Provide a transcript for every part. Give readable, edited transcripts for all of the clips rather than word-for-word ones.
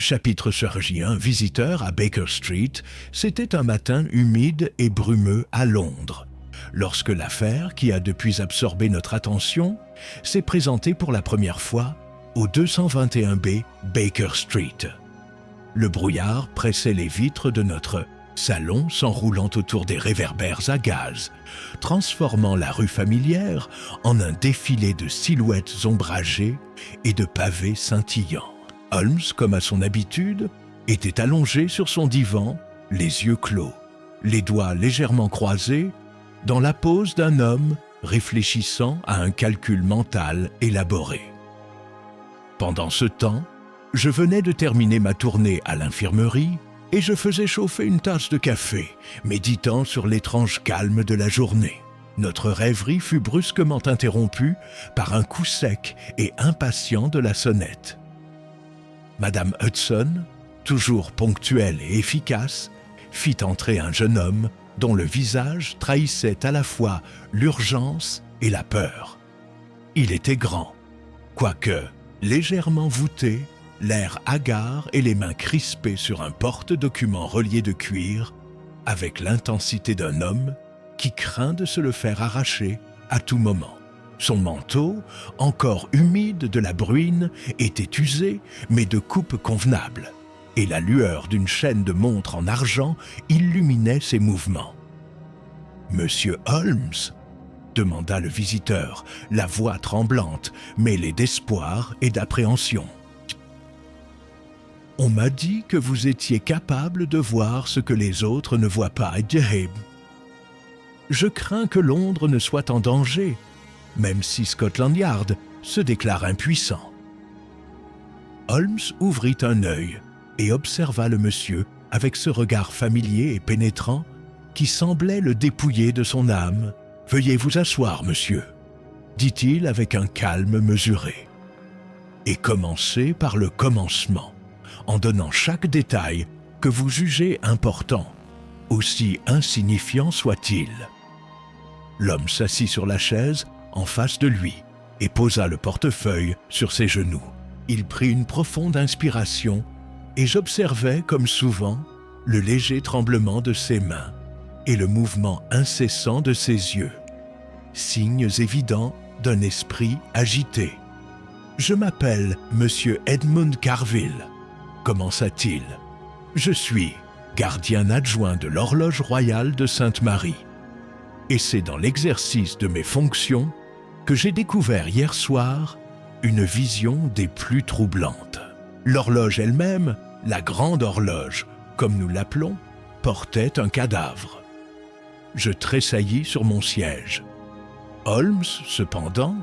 Chapitre surgit un visiteur à Baker Street. C'était un matin humide et brumeux à Londres, lorsque l'affaire, qui a depuis absorbé notre attention, s'est présentée pour la première fois au 221B Baker Street. Le brouillard pressait les vitres de notre salon s'enroulant autour des réverbères à gaz, transformant la rue familière en un défilé de silhouettes ombragées et de pavés scintillants. Holmes, comme à son habitude, était allongé sur son divan, les yeux clos, les doigts légèrement croisés, dans la pose d'un homme réfléchissant à un calcul mental élaboré. Pendant ce temps, je venais de terminer ma tournée à l'infirmerie et je faisais chauffer une tasse de café, méditant sur l'étrange calme de la journée. Notre rêverie fut brusquement interrompue par un coup sec et impatient de la sonnette. Madame Hudson, toujours ponctuelle et efficace, fit entrer un jeune homme dont le visage trahissait à la fois l'urgence et la peur. Il était grand, quoique légèrement voûté, l'air hagard et les mains crispées sur un porte-document relié de cuir, avec l'intensité d'un homme qui craint de se le faire arracher à tout moment. Son manteau, encore humide de la bruine, était usé, mais de coupe convenable, et la lueur d'une chaîne de montre en argent illuminait ses mouvements. « Monsieur Holmes ?» demanda le visiteur, la voix tremblante, mêlée d'espoir et d'appréhension. « On m'a dit que vous étiez capable de voir ce que les autres ne voient pas, James. Je crains que Londres ne soit en danger, même si Scotland Yard se déclare impuissant. » Holmes ouvrit un œil et observa le monsieur avec ce regard familier et pénétrant qui semblait le dépouiller de son âme. « Veuillez vous asseoir, monsieur, » dit-il avec un calme mesuré. « Et commencez par le commencement, en donnant chaque détail que vous jugez important, aussi insignifiant soit-il. » L'homme s'assit sur la chaise en face de lui et posa le portefeuille sur ses genoux. Il prit une profonde inspiration et j'observai, comme souvent, le léger tremblement de ses mains et le mouvement incessant de ses yeux, signes évidents d'un esprit agité. « Je m'appelle Monsieur Edmund Carville, » commença-t-il. « Je suis gardien adjoint de l'horloge royale de Sainte-Marie. Et c'est dans l'exercice de mes fonctions que j'ai découvert hier soir une vision des plus troublantes. L'horloge elle-même, la grande horloge, comme nous l'appelons, portait un cadavre. Je tressaillis sur mon siège. Holmes, cependant,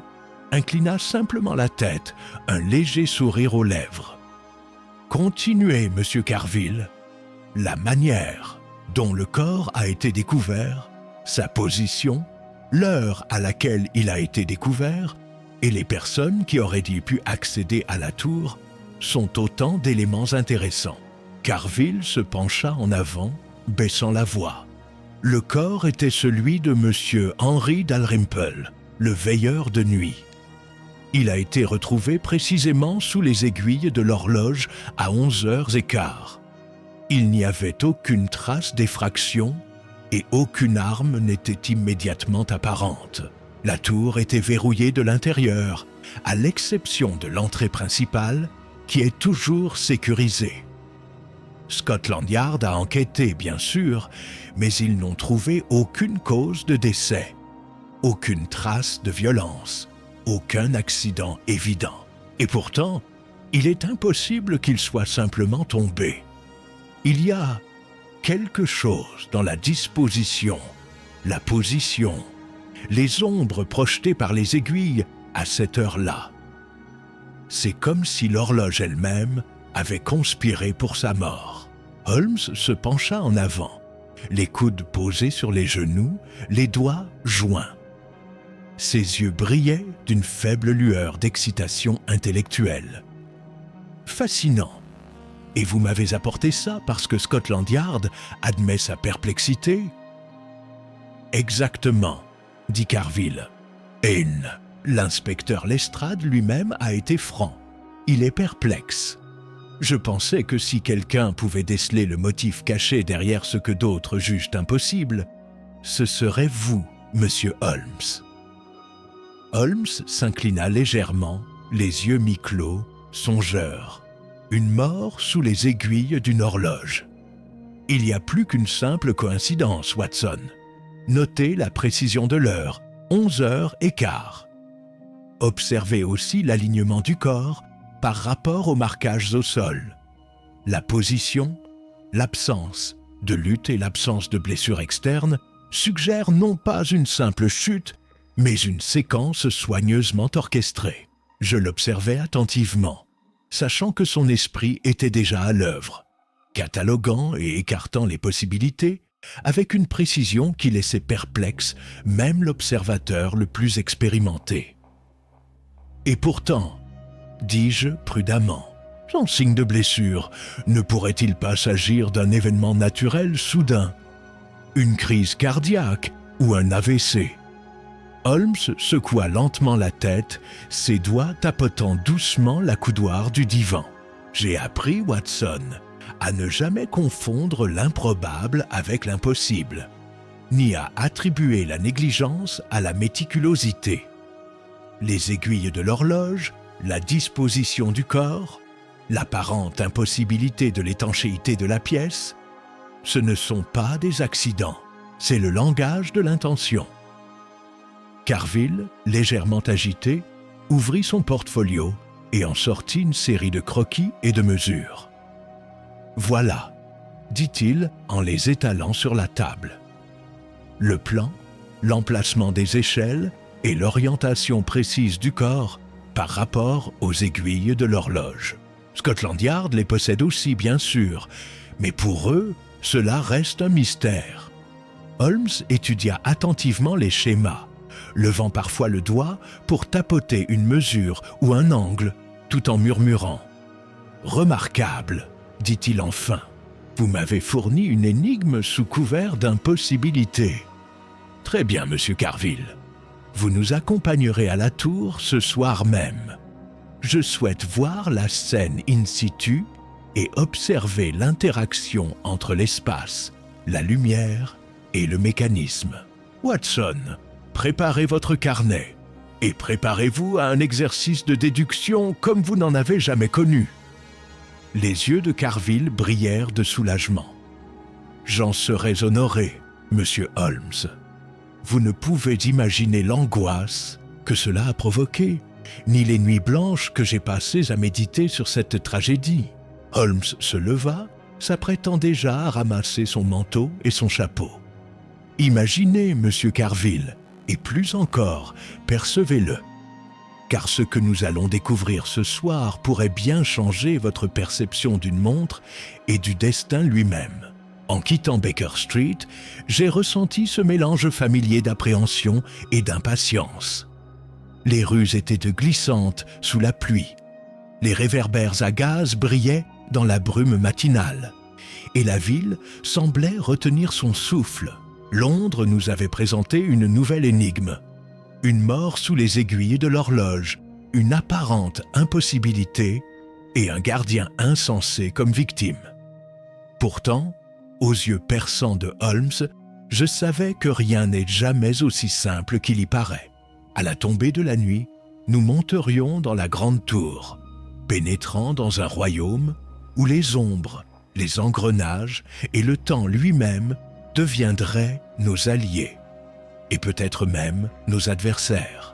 inclina simplement la tête, un léger sourire aux lèvres. « Continuez, monsieur Carville. La manière dont le corps a été découvert, sa position, l'heure à laquelle il a été découvert et les personnes qui auraient pu accéder à la tour sont autant d'éléments intéressants. » Carville se pencha en avant, baissant la voix. Le corps était celui de Monsieur Henry Dalrymple, le veilleur de nuit. Il a été retrouvé précisément sous les aiguilles de l'horloge à 11h15. Il n'y avait aucune trace d'effraction et aucune arme n'était immédiatement apparente. La tour était verrouillée de l'intérieur, à l'exception de l'entrée principale, qui est toujours sécurisée. Scotland Yard a enquêté, bien sûr, mais ils n'ont trouvé aucune cause de décès, aucune trace de violence, aucun accident évident. Et pourtant, il est impossible qu'il soit simplement tombé. Il y a quelque chose dans la disposition, la position, les ombres projetées par les aiguilles à cette heure-là. C'est comme si l'horloge elle-même avait conspiré pour sa mort. Holmes se pencha en avant, les coudes posés sur les genoux, les doigts joints. Ses yeux brillaient d'une faible lueur d'excitation intellectuelle. Fascinant. Et vous m'avez apporté ça parce que Scotland Yard admet sa perplexité ? Exactement, dit Carville. Et l'inspecteur Lestrade lui-même a été franc. Il est perplexe. Je pensais que si quelqu'un pouvait déceler le motif caché derrière ce que d'autres jugent impossible, ce serait vous, monsieur Holmes. Holmes s'inclina légèrement, les yeux mi-clos, songeur. Une mort sous les aiguilles d'une horloge. Il n'y a plus qu'une simple coïncidence, Watson. Notez la précision de l'heure, 11h15. Observez aussi l'alignement du corps par rapport aux marquages au sol. La position, l'absence de lutte et l'absence de blessure externe suggèrent non pas une simple chute, mais une séquence soigneusement orchestrée. Je l'observais attentivement, sachant que son esprit était déjà à l'œuvre, cataloguant et écartant les possibilités avec une précision qui laissait perplexe même l'observateur le plus expérimenté. Et pourtant, dis-je prudemment, sans signe de blessure, ne pourrait-il pas s'agir d'un événement naturel soudain, une crise cardiaque ou un AVC? Holmes secoua lentement la tête, ses doigts tapotant doucement l'accoudoir du divan. J'ai appris, Watson, à ne jamais confondre l'improbable avec l'impossible, ni à attribuer la négligence à la méticulosité. Les aiguilles de l'horloge, la disposition du corps, l'apparente impossibilité de l'étanchéité de la pièce, ce ne sont pas des accidents, c'est le langage de l'intention. Carville, légèrement agité, ouvrit son portfolio et en sortit une série de croquis et de mesures. « Voilà », dit-il en les étalant sur la table. Le plan, l'emplacement des échelles et l'orientation précise du corps par rapport aux aiguilles de l'horloge. Scotland Yard les possède aussi, bien sûr, mais pour eux, cela reste un mystère. Holmes étudia attentivement les schémas, levant parfois le doigt pour tapoter une mesure ou un angle, tout en murmurant « Remarquable », dit-il enfin. « Vous m'avez fourni une énigme sous couvert d'impossibilité. » « Très bien, monsieur Carville. Vous nous accompagnerez à la tour ce soir même. Je souhaite voir la scène in situ et observer l'interaction entre l'espace, la lumière et le mécanisme. Watson, préparez votre carnet et préparez-vous à un exercice de déduction comme vous n'en avez jamais connu. » Les yeux de Carville brillèrent de soulagement. « J'en serais honoré, monsieur Holmes. Vous ne pouvez imaginer l'angoisse que cela a provoqué, ni les nuits blanches que j'ai passées à méditer sur cette tragédie. » Holmes se leva, s'apprêtant déjà à ramasser son manteau et son chapeau. « Imaginez, monsieur Carville, et plus encore, percevez-le. Car ce que nous allons découvrir ce soir pourrait bien changer votre perception d'une montre et du destin lui-même. En quittant Baker Street, j'ai ressenti ce mélange familier d'appréhension et d'impatience. Les rues étaient glissantes sous la pluie. Les réverbères à gaz brillaient dans la brume matinale. Et la ville semblait retenir son souffle. Londres nous avait présenté une nouvelle énigme. Une mort sous les aiguilles de l'horloge, une apparente impossibilité et un gardien insensé comme victime. Pourtant, aux yeux perçants de Holmes, je savais que rien n'est jamais aussi simple qu'il y paraît. À la tombée de la nuit, nous monterions dans la grande tour, pénétrant dans un royaume où les ombres, les engrenages et le temps lui-même deviendraient nos alliés, et peut-être même nos adversaires.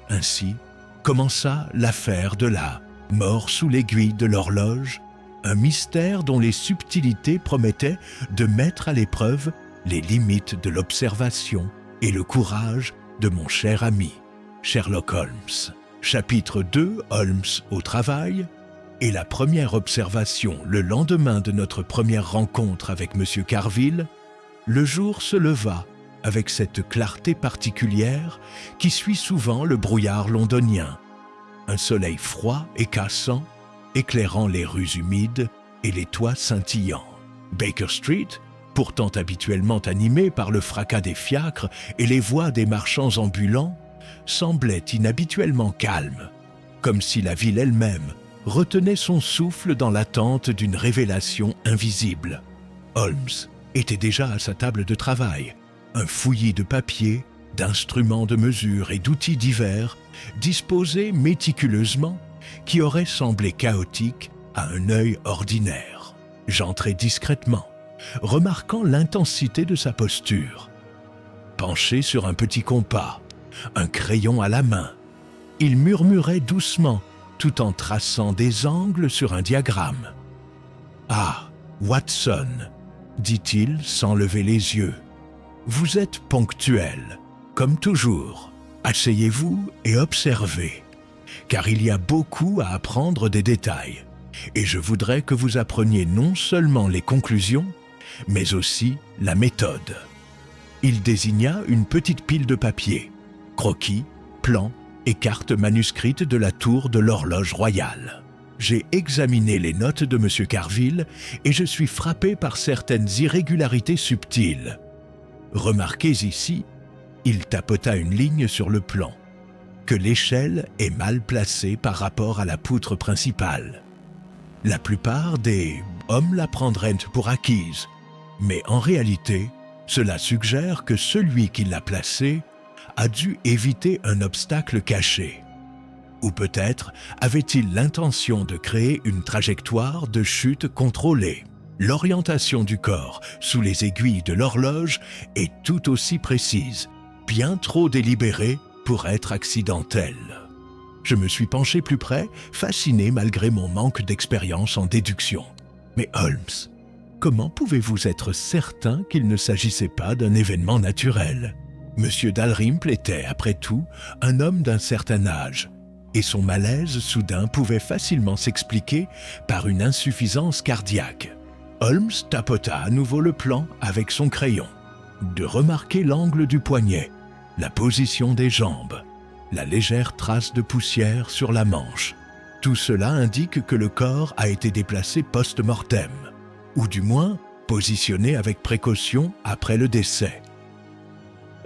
Ainsi commença l'affaire de la mort sous l'aiguille de l'horloge, un mystère dont les subtilités promettaient de mettre à l'épreuve les limites de l'observation et le courage de mon cher ami, Sherlock Holmes. Chapitre 2, Holmes au travail, et la première observation le lendemain de notre première rencontre avec M. Carville, le jour se leva avec cette clarté particulière qui suit souvent le brouillard londonien. Un soleil froid et cassant, éclairant les rues humides et les toits scintillants. Baker Street, pourtant habituellement animée par le fracas des fiacres et les voix des marchands ambulants, semblait inhabituellement calme, comme si la ville elle-même retenait son souffle dans l'attente d'une révélation invisible. Holmes était déjà à sa table de travail, un fouillis de papiers, d'instruments de mesure et d'outils divers, disposés méticuleusement, qui auraient semblé chaotiques à un œil ordinaire. J'entrai discrètement, remarquant l'intensité de sa posture. Penché sur un petit compas, un crayon à la main, il murmurait doucement, tout en traçant des angles sur un diagramme. « Ah, Watson, dit-il sans lever les yeux, vous êtes ponctuel, comme toujours. Asseyez-vous et observez, car il y a beaucoup à apprendre des détails, et je voudrais que vous appreniez non seulement les conclusions, mais aussi la méthode. » Il désigna une petite pile de papier, croquis, plans et cartes manuscrites de la tour de l'horloge royale. J'ai examiné les notes de M. Carville et je suis frappé par certaines irrégularités subtiles. Remarquez ici, il tapota une ligne sur le plan, que l'échelle est mal placée par rapport à la poutre principale. La plupart des hommes la prendraient pour acquise, mais en réalité, cela suggère que celui qui l'a placée a dû éviter un obstacle caché. Ou peut-être avait-il l'intention de créer une trajectoire de chute contrôlée. L'orientation du corps sous les aiguilles de l'horloge est tout aussi précise, bien trop délibérée pour être accidentelle. Je me suis penché plus près, fasciné malgré mon manque d'expérience en déduction. Mais Holmes, comment pouvez-vous être certain qu'il ne s'agissait pas d'un événement naturel ? Monsieur Dalrymple était, après tout, un homme d'un certain âge, et son malaise soudain pouvait facilement s'expliquer par une insuffisance cardiaque. Holmes tapota à nouveau le plan avec son crayon, de remarquer l'angle du poignet, la position des jambes, la légère trace de poussière sur la manche. Tout cela indique que le corps a été déplacé post-mortem, ou du moins positionné avec précaution après le décès.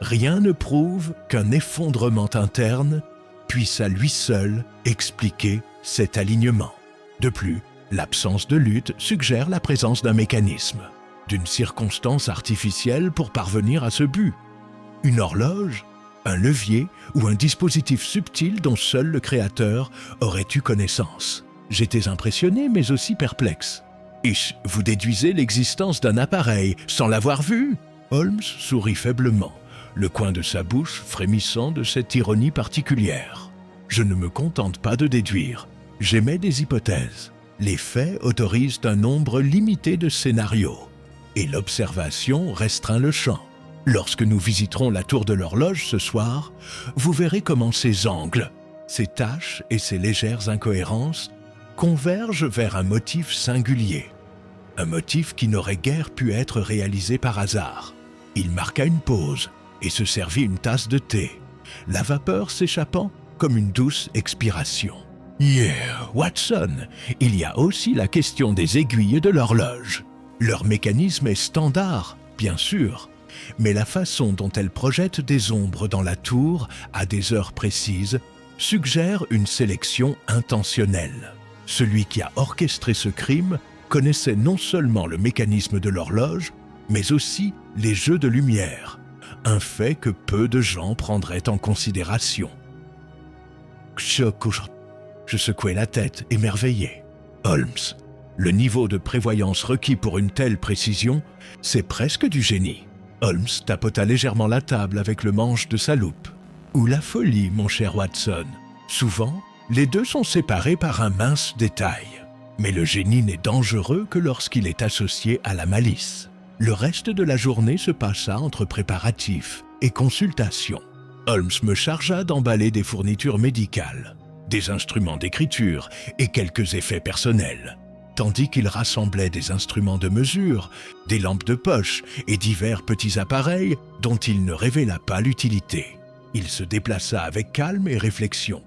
Rien ne prouve qu'un effondrement interne puisse à lui seul expliquer cet alignement. De plus, l'absence de lutte suggère la présence d'un mécanisme, d'une circonstance artificielle pour parvenir à ce but. Une horloge, un levier ou un dispositif subtil dont seul le créateur aurait eu connaissance. J'étais impressionné mais aussi perplexe. « Ish, vous déduisez l'existence d'un appareil sans l'avoir vu ?» Holmes sourit faiblement, le coin de sa bouche frémissant de cette ironie particulière. « Je ne me contente pas de déduire, j'émets des hypothèses. Les faits autorisent un nombre limité de scénarios, et l'observation restreint le champ. Lorsque nous visiterons la tour de l'horloge ce soir, vous verrez comment ces angles, ces taches et ces légères incohérences convergent vers un motif singulier. Un motif qui n'aurait guère pu être réalisé par hasard. » Il marqua une pause et se servit une tasse de thé, la vapeur s'échappant comme une douce expiration. « Yeah, Watson, il y a aussi la question des aiguilles de l'horloge. Leur mécanisme est standard, bien sûr, mais la façon dont elles projettent des ombres dans la tour à des heures précises suggère une sélection intentionnelle. Celui qui a orchestré ce crime connaissait non seulement le mécanisme de l'horloge, mais aussi les jeux de lumière, un fait que peu de gens prendraient en considération. Je secouai la tête, émerveillé. Holmes, le niveau de prévoyance requis pour une telle précision, c'est presque du génie. Holmes tapota légèrement la table avec le manche de sa loupe. Ou la folie, mon cher Watson. Souvent, les deux sont séparés par un mince détail. Mais le génie n'est dangereux que lorsqu'il est associé à la malice. Le reste de la journée se passa entre préparatifs et consultations. Holmes me chargea d'emballer des fournitures médicales, des instruments d'écriture et quelques effets personnels, tandis qu'il rassemblait des instruments de mesure, des lampes de poche et divers petits appareils dont il ne révéla pas l'utilité. Il se déplaça avec calme et réflexion,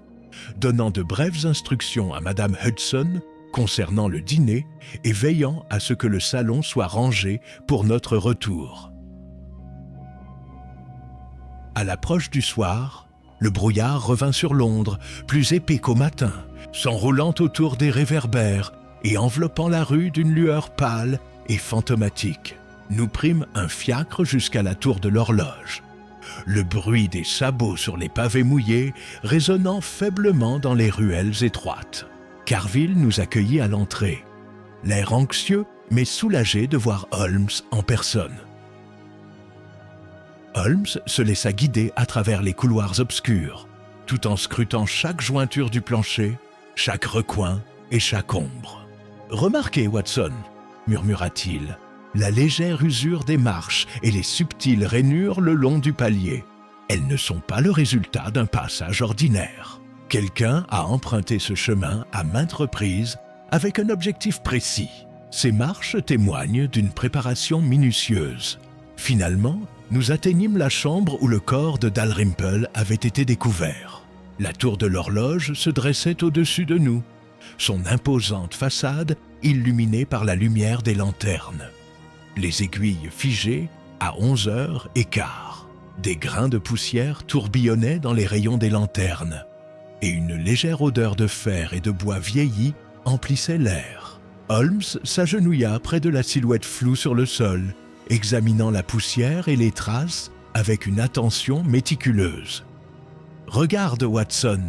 donnant de brèves instructions à Madame Hudson concernant le dîner et veillant à ce que le salon soit rangé pour notre retour. À l'approche du soir, le brouillard revint sur Londres, plus épais qu'au matin, s'enroulant autour des réverbères et enveloppant la rue d'une lueur pâle et fantomatique. Nous prîmes un fiacre jusqu'à la tour de l'horloge. Le bruit des sabots sur les pavés mouillés résonnant faiblement dans les ruelles étroites. Carville nous accueillit à l'entrée, l'air anxieux mais soulagé de voir Holmes en personne. Holmes se laissa guider à travers les couloirs obscurs, tout en scrutant chaque jointure du plancher, chaque recoin et chaque ombre. « Remarquez, Watson, » murmura-t-il, « la légère usure des marches et les subtiles rainures le long du palier. Elles ne sont pas le résultat d'un passage ordinaire. Quelqu'un a emprunté ce chemin à maintes reprises avec un objectif précis. Ces marches témoignent d'une préparation minutieuse. Finalement, nous atteignîmes la chambre où le corps de Dalrymple avait été découvert. La tour de l'horloge se dressait au-dessus de nous, son imposante façade illuminée par la lumière des lanternes. Les aiguilles figées à 11h15. Des grains de poussière tourbillonnaient dans les rayons des lanternes, et une légère odeur de fer et de bois vieilli emplissait l'air. Holmes s'agenouilla près de la silhouette floue sur le sol, examinant la poussière et les traces avec une attention méticuleuse. « Regarde, Watson, »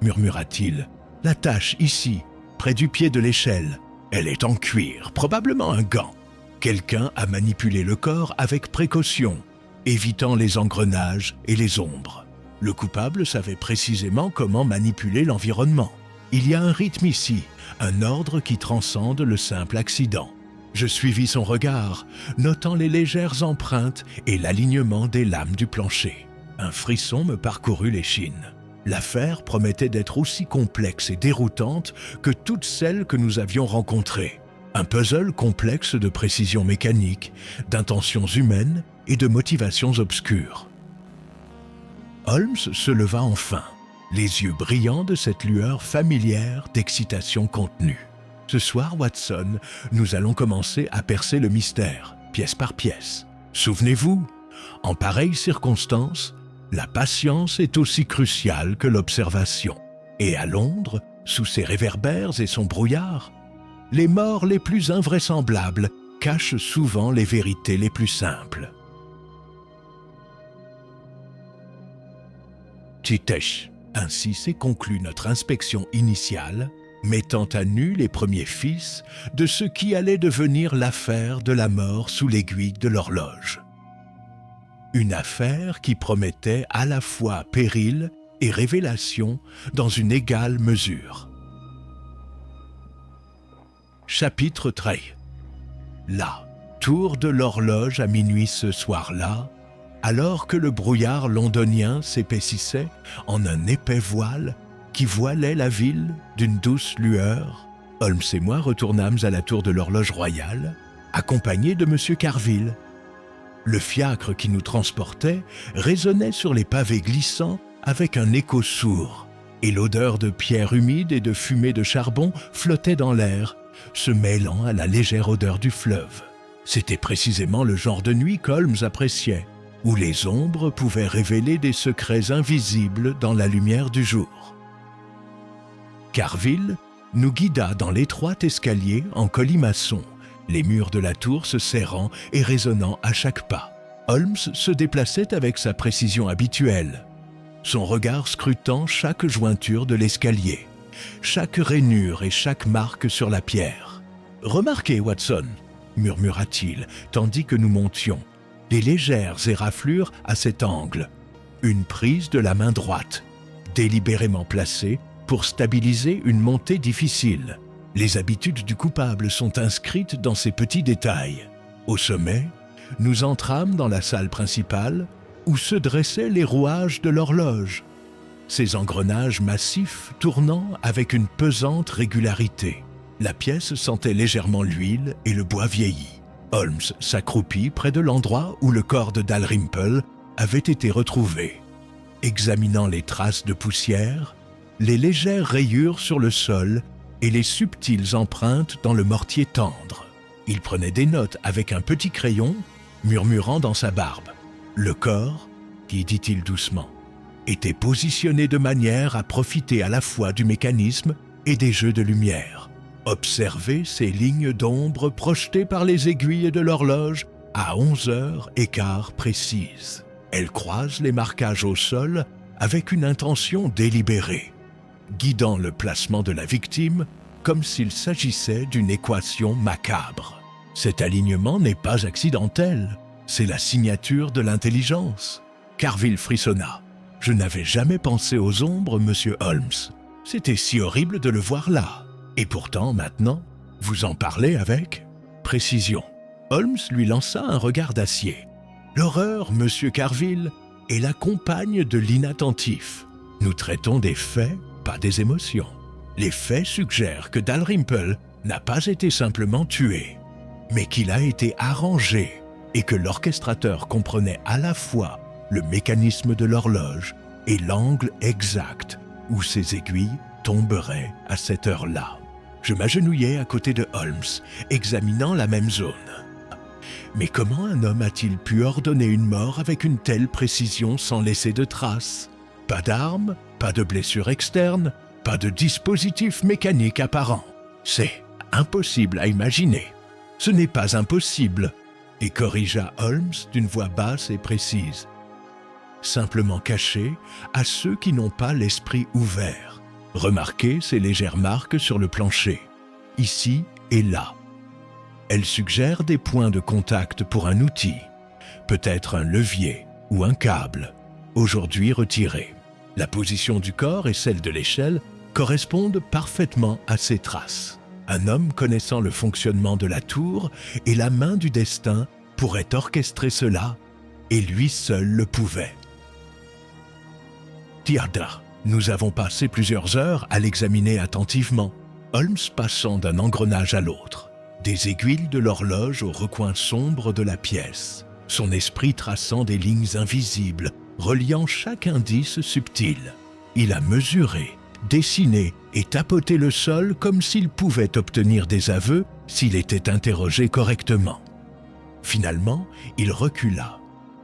murmura-t-il, « la tache ici, près du pied de l'échelle. Elle est en cuir, probablement un gant. Quelqu'un a manipulé le corps avec précaution, évitant les engrenages et les ombres. Le coupable savait précisément comment manipuler l'environnement. Il y a un rythme ici, un ordre qui transcende le simple accident. Je suivis son regard, notant les légères empreintes et l'alignement des lames du plancher. Un frisson me parcourut l'échine. L'affaire promettait d'être aussi complexe et déroutante que toutes celles que nous avions rencontrées. Un puzzle complexe de précision mécanique, d'intentions humaines et de motivations obscures. Holmes se leva enfin, les yeux brillants de cette lueur familière d'excitation contenue. « Ce soir, Watson, nous allons commencer à percer le mystère, pièce par pièce. Souvenez-vous, en pareille circonstance, la patience est aussi cruciale que l'observation. Et à Londres, sous ses réverbères et son brouillard, les morts les plus invraisemblables cachent souvent les vérités les plus simples. » Titesh. Ainsi s'est conclue notre inspection initiale, mettant à nu les premiers fils de ce qui allait devenir l'affaire de la mort sous l'aiguille de l'horloge. Une affaire qui promettait à la fois péril et révélation dans une égale mesure. Chapitre 3. La tour de l'horloge à minuit ce soir-là, alors que le brouillard londonien s'épaississait en un épais voile qui voilait la ville d'une douce lueur, Holmes et moi retournâmes à la tour de l'horloge royale, accompagnés de M. Carville. Le fiacre qui nous transportait résonnait sur les pavés glissants avec un écho sourd, et l'odeur de pierres humides et de fumée de charbon flottait dans l'air, se mêlant à la légère odeur du fleuve. C'était précisément le genre de nuit qu'Holmes appréciait, où les ombres pouvaient révéler des secrets invisibles dans la lumière du jour. Carville nous guida dans l'étroit escalier en colimaçon, les murs de la tour se serrant et résonnant à chaque pas. Holmes se déplaçait avec sa précision habituelle, son regard scrutant chaque jointure de l'escalier, chaque rainure et chaque marque sur la pierre. « Remarquez, Watson, » murmura-t-il, tandis que nous montions, des légères éraflures à cet angle, une prise de la main droite, délibérément placée pour stabiliser une montée difficile. Les habitudes du coupable sont inscrites dans ces petits détails. Au sommet, nous entrâmes dans la salle principale où se dressaient les rouages de l'horloge, ces engrenages massifs tournant avec une pesante régularité. La pièce sentait légèrement l'huile et le bois vieilli. Holmes s'accroupit près de l'endroit où le corps de Dalrymple avait été retrouvé, examinant les traces de poussière, les légères rayures sur le sol et les subtiles empreintes dans le mortier tendre. Il prenait des notes avec un petit crayon, murmurant dans sa barbe. Le corps, qui dit-il doucement, était positionné de manière à profiter à la fois du mécanisme et des jeux de lumière. Observez ces lignes d'ombre projetées par les aiguilles de l'horloge à 11h15 précises. Elles croisent les marquages au sol avec une intention délibérée, guidant le placement de la victime comme s'il s'agissait d'une équation macabre. Cet alignement n'est pas accidentel, c'est la signature de l'intelligence. Carville frissonna. Je n'avais jamais pensé aux ombres, monsieur Holmes. C'était si horrible de le voir là. Et pourtant, maintenant, vous en parlez avec précision. Holmes lui lança un regard d'acier. L'horreur, monsieur Carville, est la compagne de l'inattentif. Nous traitons des faits, pas des émotions. Les faits suggèrent que Dalrymple n'a pas été simplement tué, mais qu'il a été arrangé et que l'orchestrateur comprenait à la fois le mécanisme de l'horloge et l'angle exact où ses aiguilles tomberaient à cette heure-là. Je m'agenouillai à côté de Holmes, examinant la même zone. Mais comment un homme a-t-il pu ordonner une mort avec une telle précision sans laisser de traces? Pas d'armes, pas de blessures externes, pas de dispositif mécanique apparent. C'est impossible à imaginer. Ce n'est pas impossible, et corrigea Holmes d'une voix basse et précise. Simplement caché à ceux qui n'ont pas l'esprit ouvert. Remarquez ces légères marques sur le plancher, ici et là. Elles suggèrent des points de contact pour un outil, peut-être un levier ou un câble, aujourd'hui retiré. La position du corps et celle de l'échelle correspondent parfaitement à ces traces. Un homme connaissant le fonctionnement de la tour et la main du destin pourrait orchestrer cela, et lui seul le pouvait. Tiada, nous avons passé plusieurs heures à l'examiner attentivement, Holmes passant d'un engrenage à l'autre, des aiguilles de l'horloge au recoin sombre de la pièce, son esprit traçant des lignes invisibles, reliant chaque indice subtil. Il a mesuré, dessiné et tapoté le sol comme s'il pouvait obtenir des aveux s'il était interrogé correctement. Finalement, il recula,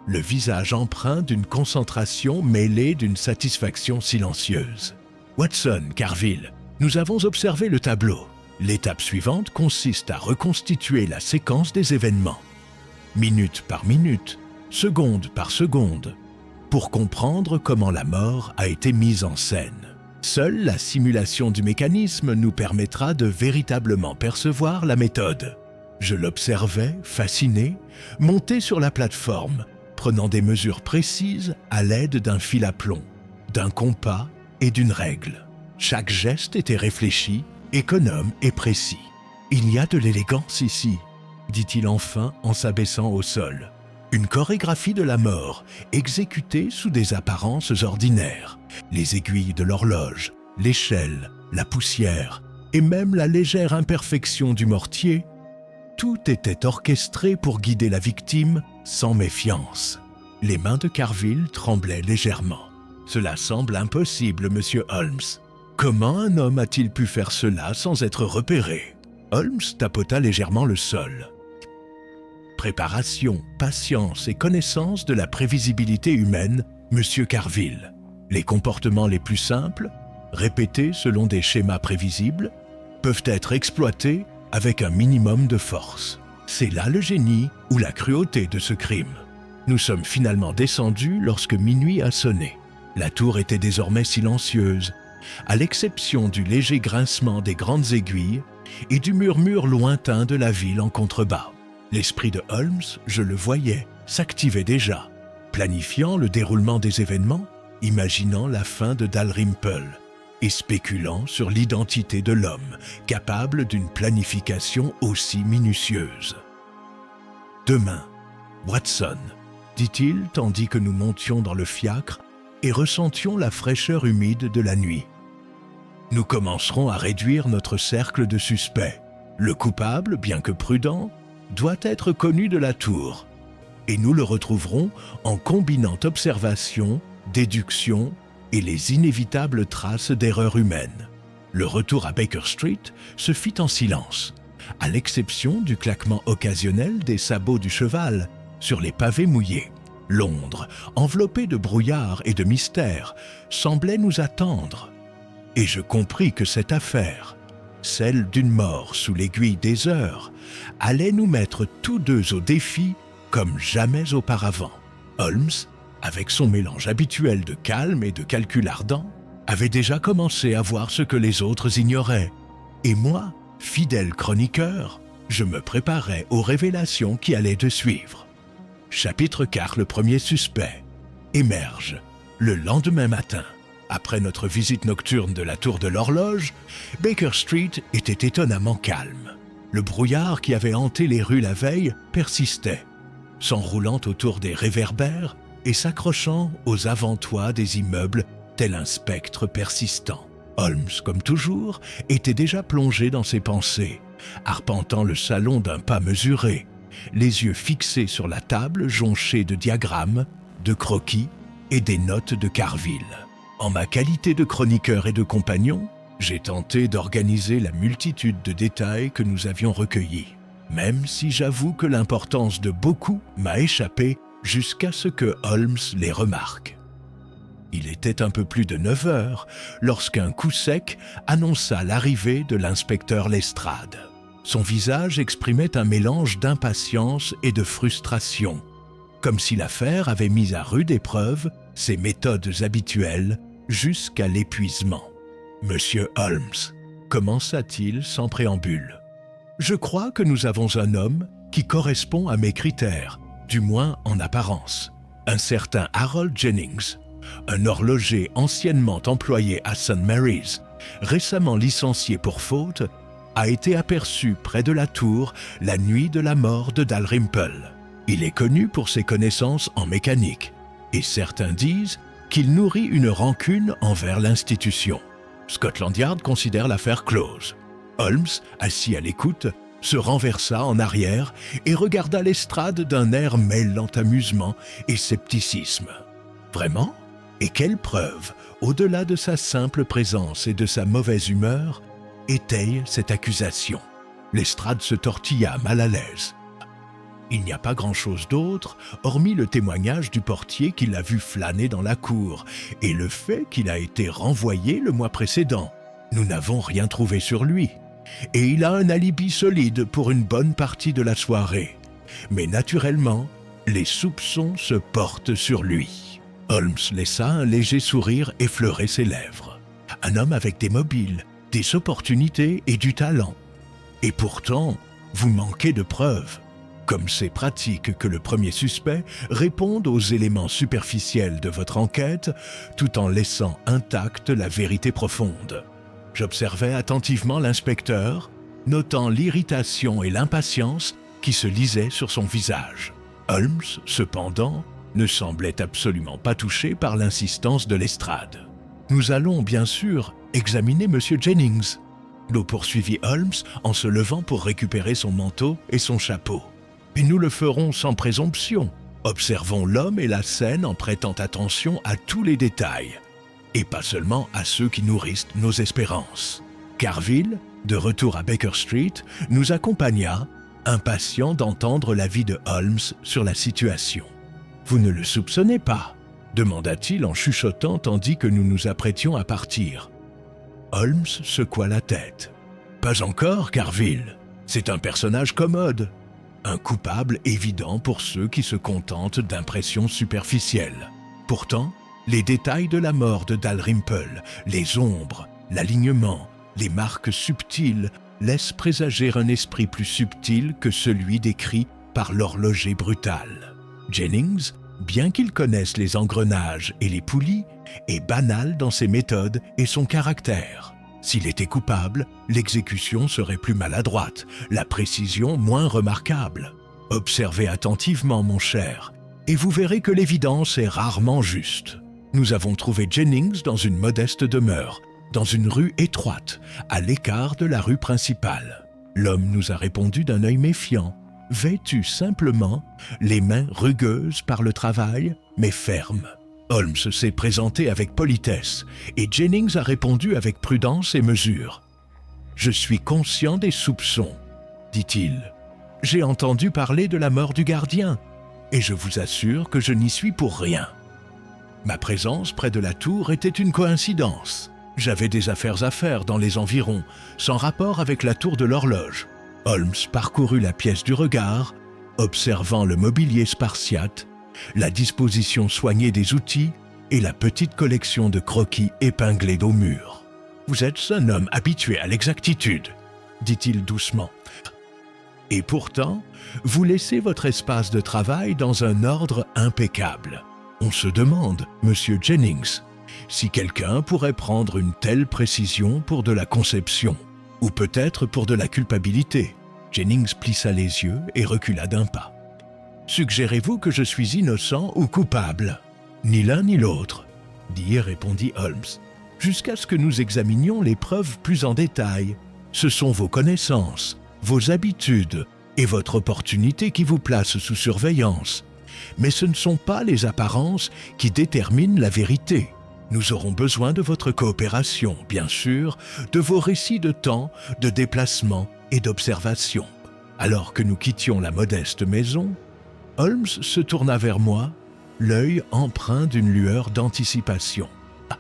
le visage empreint d'une concentration mêlée d'une satisfaction silencieuse. « Watson, Carville, nous avons observé le tableau. L'étape suivante consiste à reconstituer la séquence des événements, minute par minute, seconde par seconde, pour comprendre comment la mort a été mise en scène. Seule la simulation du mécanisme nous permettra de véritablement percevoir la méthode. » Je l'observais, fasciné, monté sur la plateforme, prenant des mesures précises à l'aide d'un fil à plomb, d'un compas et d'une règle. Chaque geste était réfléchi, économe et précis. « Il y a de l'élégance ici », dit-il enfin en s'abaissant au sol. Une chorégraphie de la mort, exécutée sous des apparences ordinaires. Les aiguilles de l'horloge, l'échelle, la poussière et même la légère imperfection du mortier, tout était orchestré pour guider la victime sans méfiance. Les mains de Carville tremblaient légèrement. « Cela semble impossible, monsieur Holmes. Comment un homme a-t-il pu faire cela sans être repéré ?» Holmes tapota légèrement le sol. Préparation, patience et connaissance de la prévisibilité humaine, monsieur Carville. Les comportements les plus simples, répétés selon des schémas prévisibles, peuvent être exploités avec un minimum de force. C'est là le génie ou la cruauté de ce crime. Nous sommes finalement descendus lorsque minuit a sonné. La tour était désormais silencieuse, à l'exception du léger grincement des grandes aiguilles et du murmure lointain de la ville en contrebas. L'esprit de Holmes, je le voyais, s'activait déjà, planifiant le déroulement des événements, imaginant la fin de Dalrymple et spéculant sur l'identité de l'homme capable d'une planification aussi minutieuse. « Demain, Watson, dit-il tandis que nous montions dans le fiacre et ressentions la fraîcheur humide de la nuit. Nous commencerons à réduire notre cercle de suspects. Le coupable, bien que prudent, doit être connu de la tour, et nous le retrouverons en combinant observation, déduction et les inévitables traces d'erreurs humaines. Le retour à Baker Street se fit en silence, à l'exception du claquement occasionnel des sabots du cheval sur les pavés mouillés. Londres, enveloppée de brouillard et de mystère, semblait nous attendre. et je compris que cette affaire, celle d'une mort sous l'aiguille des heures, allait nous mettre tous deux au défi comme jamais auparavant. Holmes, avec son mélange habituel de calme et de calcul ardent, avait déjà commencé à voir ce que les autres ignoraient, et moi, fidèle chroniqueur, je me préparais aux révélations qui allaient de suivre. Chapitre 4. Le premier suspect émerge. Le lendemain matin, après notre visite nocturne de la tour de l'horloge, Baker Street était étonnamment calme. Le brouillard qui avait hanté les rues la veille persistait, s'enroulant autour des réverbères et s'accrochant aux avant-toits des immeubles tel un spectre persistant. Holmes, comme toujours, était déjà plongé dans ses pensées, arpentant le salon d'un pas mesuré, les yeux fixés sur la table jonchée de diagrammes, de croquis et des notes de Carville. En ma qualité de chroniqueur et de compagnon, j'ai tenté d'organiser la multitude de détails que nous avions recueillis, même si j'avoue que l'importance de beaucoup m'a échappé jusqu'à ce que Holmes les remarque. Il était un peu plus de 9 heures lorsqu'un coup sec annonça l'arrivée de l'inspecteur Lestrade. Son visage exprimait un mélange d'impatience et de frustration, comme si l'affaire avait mis à rude épreuve ses méthodes habituelles jusqu'à l'épuisement. « Monsieur Holmes, commença-t-il sans préambule, je crois que nous avons un homme qui correspond à mes critères, du moins en apparence. Un certain Harold Jennings, un horloger anciennement employé à St. Mary's, récemment licencié pour faute, a été aperçu près de la tour la nuit de la mort de Dalrymple. Il est connu pour ses connaissances en mécanique, et certains disent qu'il nourrit une rancune envers l'institution. Scotland Yard considère l'affaire close. Holmes, assis à l'écoute, se renversa en arrière et regarda Lestrade d'un air mêlant amusement et scepticisme. Vraiment ? Et quelle preuve, au-delà de sa simple présence et de sa mauvaise humeur, étaye cette accusation? Lestrade se tortilla mal à l'aise. Il n'y a pas grand-chose d'autre, hormis le témoignage du portier qui l'a vu flâner dans la cour et le fait qu'il a été renvoyé le mois précédent. Nous n'avons rien trouvé sur lui, et il a un alibi solide pour une bonne partie de la soirée. Mais naturellement, les soupçons se portent sur lui. Holmes laissa un léger sourire effleurer ses lèvres. Un homme avec des mobiles, des opportunités et du talent. Et pourtant, vous manquez de preuves. Comme c'est pratique que le premier suspect réponde aux éléments superficiels de votre enquête, tout en laissant intacte la vérité profonde. J'observais attentivement l'inspecteur, notant l'irritation et l'impatience qui se lisaient sur son visage. Holmes, cependant, ne semblait absolument pas touché par l'insistance de Lestrade. « Nous allons, bien sûr, examiner M. Jennings », le poursuivit Holmes en se levant pour récupérer son manteau et son chapeau. « Et nous le ferons sans présomption. Observons l'homme et la scène en prêtant attention à tous les détails, et pas seulement à ceux qui nourrissent nos espérances. » Carville, de retour à Baker Street, nous accompagna, impatient d'entendre l'avis de Holmes sur la situation. « Vous ne le soupçonnez pas ?» demanda-t-il en chuchotant tandis que nous nous apprêtions à partir. Holmes secoua la tête. « Pas encore, Carville. C'est un personnage commode. Un coupable évident pour ceux qui se contentent d'impressions superficielles. Pourtant, les détails de la mort de Dalrymple, les ombres, l'alignement, les marques subtiles laissent présager un esprit plus subtil que celui décrit par l'horloger brutal. Jennings, bien qu'il connaisse les engrenages et les poulies, est banal dans ses méthodes et son caractère. S'il était coupable, l'exécution serait plus maladroite, la précision moins remarquable. Observez attentivement, mon cher, et vous verrez que l'évidence est rarement juste. Nous avons trouvé Jennings dans une modeste demeure, dans une rue étroite, à l'écart de la rue principale. L'homme nous a répondu d'un œil méfiant, vêtu simplement, les mains rugueuses par le travail, mais fermes. Holmes s'est présenté avec politesse et Jennings a répondu avec prudence et mesure. « Je suis conscient des soupçons, » dit-il. « J'ai entendu parler de la mort du gardien et je vous assure que je n'y suis pour rien. Ma présence près de la tour était une coïncidence. J'avais des affaires à faire dans les environs, sans rapport avec la tour de l'horloge. Holmes parcourut la pièce du regard, observant le mobilier spartiate, la disposition soignée des outils et la petite collection de croquis épinglés au mur. « Vous êtes un homme habitué à l'exactitude, » dit-il doucement. « Et pourtant, vous laissez votre espace de travail dans un ordre impeccable. On se demande, Monsieur Jennings, si quelqu'un pourrait prendre une telle précision pour de la conception, ou peut-être pour de la culpabilité. » Jennings plissa les yeux et recula d'un pas. « Suggérez-vous que je suis innocent ou coupable ?»« Ni l'un ni l'autre, » dit et répondit Holmes, « jusqu'à ce que nous examinions les preuves plus en détail. Ce sont vos connaissances, vos habitudes et votre opportunité qui vous placent sous surveillance. Mais ce ne sont pas les apparences qui déterminent la vérité. Nous aurons besoin de votre coopération, bien sûr, de vos récits de temps, de déplacement et d'observation. » Alors que nous quittions la modeste maison, Holmes se tourna vers moi, l'œil empreint d'une lueur d'anticipation. « Ah,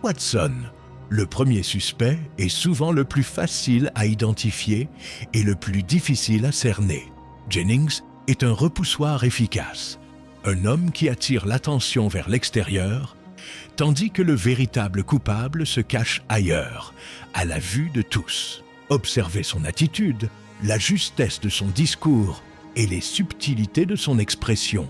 Watson, le premier suspect est souvent le plus facile à identifier et le plus difficile à cerner. Jennings est un repoussoir efficace, un homme qui attire l'attention vers l'extérieur, tandis que le véritable coupable se cache ailleurs, à la vue de tous. Observez son attitude, la justesse de son discours et les subtilités de son expression.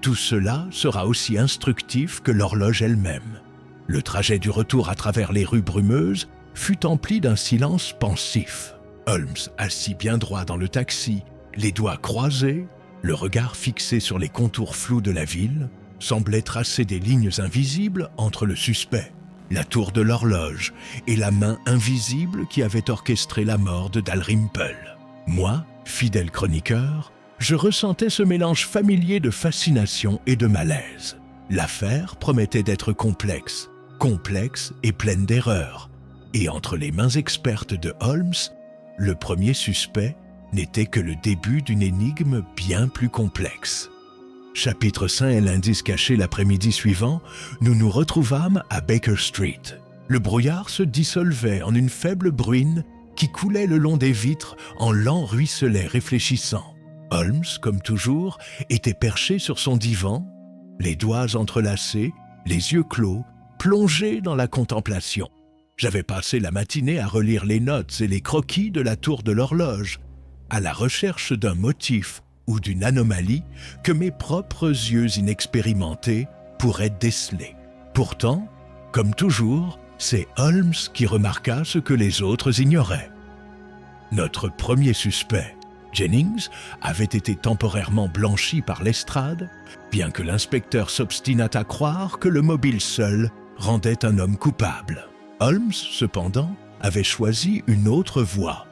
Tout cela sera aussi instructif que l'horloge elle-même. Le trajet du retour à travers les rues brumeuses fut empli d'un silence pensif. Holmes, assis bien droit dans le taxi, les doigts croisés, le regard fixé sur les contours flous de la ville, semblait tracer des lignes invisibles entre le suspect, la tour de l'horloge et la main invisible qui avait orchestré la mort de Dalrymple. Moi, fidèle chroniqueur, je ressentais ce mélange familier de fascination et de malaise. L'affaire promettait d'être complexe et pleine d'erreurs. Et entre les mains expertes de Holmes, le premier suspect n'était que le début d'une énigme bien plus complexe. Chapitre 5 et l'indice caché l'après-midi suivant, nous nous retrouvâmes à Baker Street. Le brouillard se dissolvait en une faible bruine qui coulait le long des vitres en lents ruisselets réfléchissants. Holmes, comme toujours, était perché sur son divan, les doigts entrelacés, les yeux clos, plongé dans la contemplation. J'avais passé la matinée à relire les notes et les croquis de la tour de l'horloge, à la recherche d'un motif ou d'une anomalie que mes propres yeux inexpérimentés pourraient déceler. Pourtant, comme toujours, c'est Holmes qui remarqua ce que les autres ignoraient. Notre premier suspect, Jennings, avait été temporairement blanchi par l'estrade, bien que l'inspecteur s'obstinât à croire que le mobile seul rendait un homme coupable. Holmes, cependant, avait choisi une autre voie,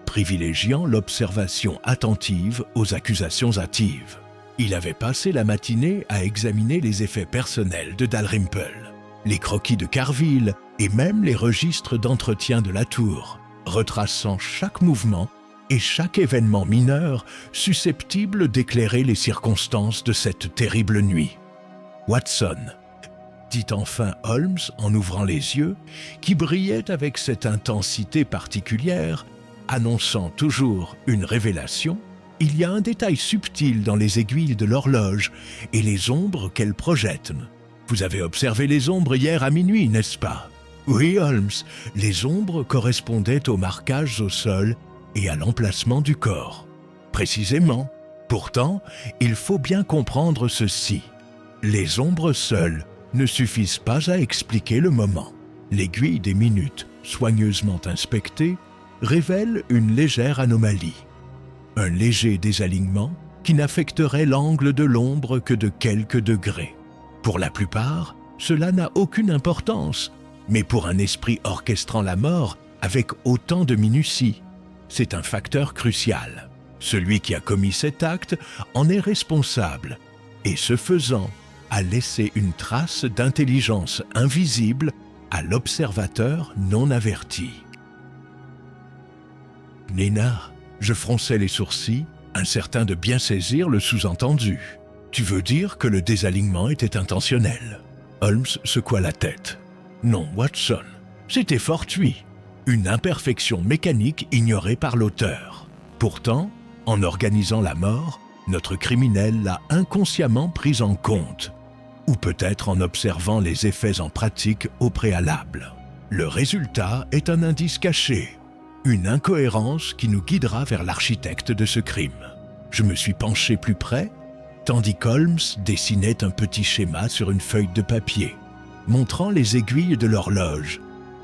privilégiant l'observation attentive aux accusations hâtives. Il avait passé la matinée à examiner les effets personnels de Dalrymple, les croquis de Carville et même les registres d'entretien de la tour, retraçant chaque mouvement et chaque événement mineur susceptible d'éclairer les circonstances de cette terrible nuit. « Watson », dit enfin Holmes en ouvrant les yeux, qui brillaient avec cette intensité particulière, annonçant toujours une révélation, il y a un détail subtil dans les aiguilles de l'horloge et les ombres qu'elles projettent. Vous avez observé les ombres hier à minuit, n'est-ce pas? Oui, Holmes, les ombres correspondaient aux marquages au sol et à l'emplacement du corps. Précisément. Pourtant, il faut bien comprendre ceci. Les ombres seules ne suffisent pas à expliquer le moment. L'aiguille des minutes, soigneusement inspectée, révèle une légère anomalie. Un léger désalignement qui n'affecterait l'angle de l'ombre que de quelques degrés. Pour la plupart, cela n'a aucune importance, mais pour un esprit orchestrant la mort avec autant de minutie, c'est un facteur crucial. Celui qui a commis cet acte en est responsable et, ce faisant, a laissé une trace d'intelligence invisible à l'observateur non averti. Nina, je fronçais les sourcils, incertain de bien saisir le sous-entendu. Tu veux dire que le désalignement était intentionnel? Holmes secoua la tête. Non, Watson, C'était fortuit, une imperfection mécanique ignorée par l'auteur. Pourtant, en organisant la mort, notre criminel l'a inconsciemment prise en compte, ou peut-être en observant les effets en pratique au préalable. Le résultat est un indice caché, une incohérence qui nous guidera vers l'architecte de ce crime. Je me suis penché plus près, tandis qu'Holmes dessinait un petit schéma sur une feuille de papier, montrant les aiguilles de l'horloge,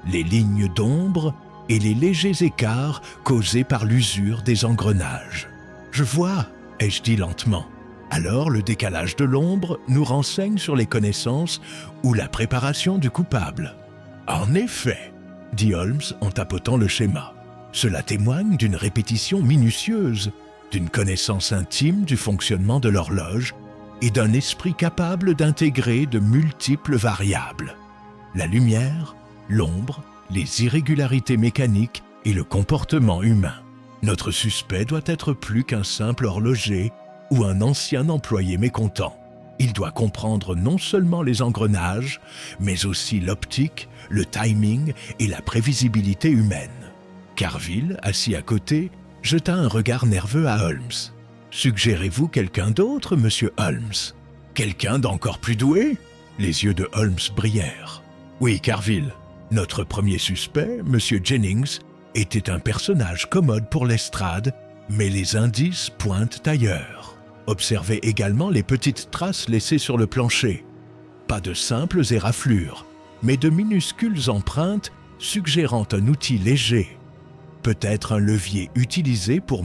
les lignes d'ombre et les légers écarts causés par l'usure des engrenages. « Je vois », ai-je dit lentement. Alors le décalage de l'ombre nous renseigne sur les connaissances ou la préparation du coupable. « En effet », dit Holmes en tapotant le schéma. « Cela témoigne d'une répétition minutieuse, d'une connaissance intime du fonctionnement de l'horloge et d'un esprit capable d'intégrer de multiples variables. La lumière, l'ombre, les irrégularités mécaniques et le comportement humain. Notre suspect doit être plus qu'un simple horloger ou un ancien employé mécontent. Il doit comprendre non seulement les engrenages, mais aussi l'optique, le timing et la prévisibilité humaine. » Carville, assis à côté, jeta un regard nerveux à Holmes. « Suggérez-vous quelqu'un d'autre, monsieur Holmes? Quelqu'un d'encore plus doué ?» Les yeux de Holmes brillèrent. « Oui, Carville. Notre premier suspect, monsieur Jennings, était un personnage commode pour l'estrade, mais les indices pointent ailleurs. Observez également les petites traces laissées sur le plancher. Pas de simples éraflures, mais de minuscules empreintes suggérant un outil léger, peut-être un levier utilisé pour